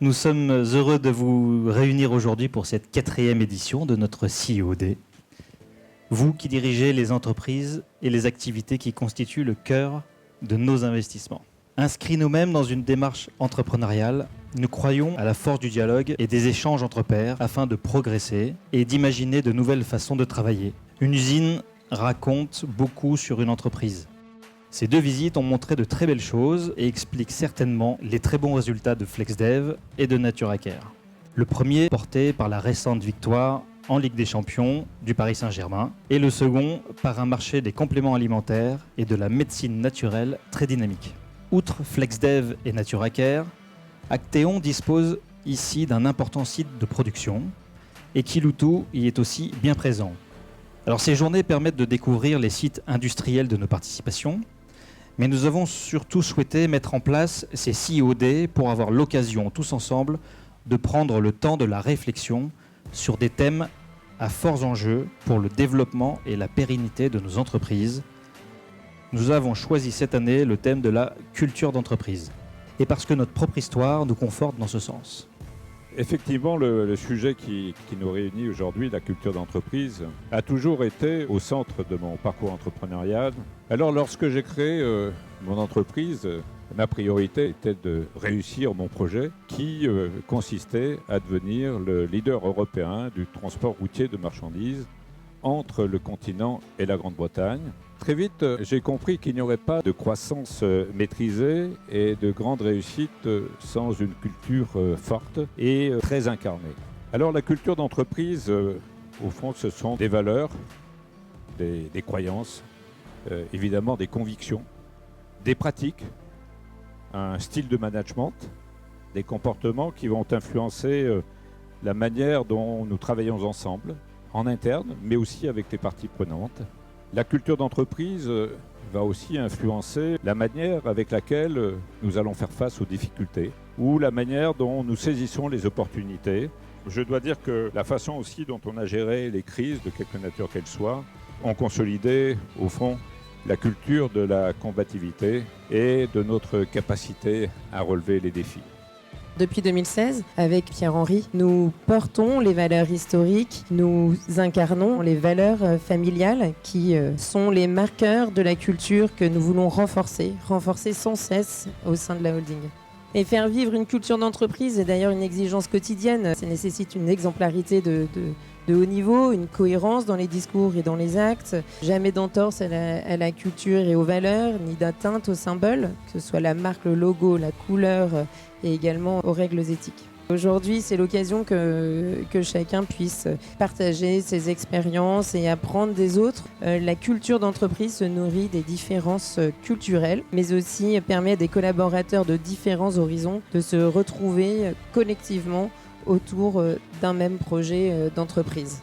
Nous sommes heureux de vous réunir aujourd'hui pour cette 4e édition de notre CIOD. Vous qui dirigez les entreprises et les activités qui constituent le cœur de nos investissements. Inscrits nous-mêmes dans une démarche entrepreneuriale, nous croyons à la force du dialogue et des échanges entre pairs afin de progresser et d'imaginer de nouvelles façons de travailler. Une usine raconte beaucoup sur une entreprise. Ces 2 visites ont montré de très belles choses et expliquent certainement les très bons résultats de FlexDev et de NaturaCare. Le premier porté par la récente victoire en Ligue des Champions du Paris Saint-Germain et le second par un marché des compléments alimentaires et de la médecine naturelle très dynamique. Outre FlexDev et NaturaCare, Actéon dispose ici d'un important site de production et Kiloutou y est aussi bien présent. Alors ces journées permettent de découvrir les sites industriels de nos participations, mais nous avons surtout souhaité mettre en place ces CIOD pour avoir l'occasion tous ensemble de prendre le temps de la réflexion sur des thèmes à forts enjeux pour le développement et la pérennité de nos entreprises. Nous avons choisi cette année le thème de la culture d'entreprise, et parce que notre propre histoire nous conforte dans ce sens. Effectivement, le sujet qui nous réunit aujourd'hui, la culture d'entreprise, a toujours été au centre de mon parcours entrepreneurial. Alors lorsque j'ai créé mon entreprise, ma priorité était de réussir mon projet qui consistait à devenir le leader européen du transport routier de marchandises entre le continent et la Grande-Bretagne. Très vite, j'ai compris qu'il n'y aurait pas de croissance maîtrisée et de grande réussite sans une culture forte et très incarnée. Alors la culture d'entreprise, au fond, ce sont des valeurs, des croyances, évidemment des convictions, des pratiques, un style de management, des comportements qui vont influencer la manière dont nous travaillons ensemble, en interne, mais aussi avec les parties prenantes. La culture d'entreprise va aussi influencer la manière avec laquelle nous allons faire face aux difficultés ou la manière dont nous saisissons les opportunités. Je dois dire que la façon aussi dont on a géré les crises, de quelque nature qu'elles soient, ont consolidé, au fond, la culture de la combativité et de notre capacité à relever les défis. Depuis 2016, avec Pierre-Henri, nous portons les valeurs historiques, nous incarnons les valeurs familiales qui sont les marqueurs de la culture que nous voulons renforcer sans cesse au sein de la holding. Et faire vivre une culture d'entreprise est d'ailleurs une exigence quotidienne. Ça nécessite une exemplarité de haut niveau, une cohérence dans les discours et dans les actes, jamais d'entorse à la culture et aux valeurs, ni d'atteinte aux symboles, que ce soit la marque, le logo, la couleur et également aux règles éthiques. Aujourd'hui, c'est l'occasion que chacun puisse partager ses expériences et apprendre des autres. La culture d'entreprise se nourrit des différences culturelles, mais aussi permet à des collaborateurs de différents horizons de se retrouver collectivement autour d'un même projet d'entreprise.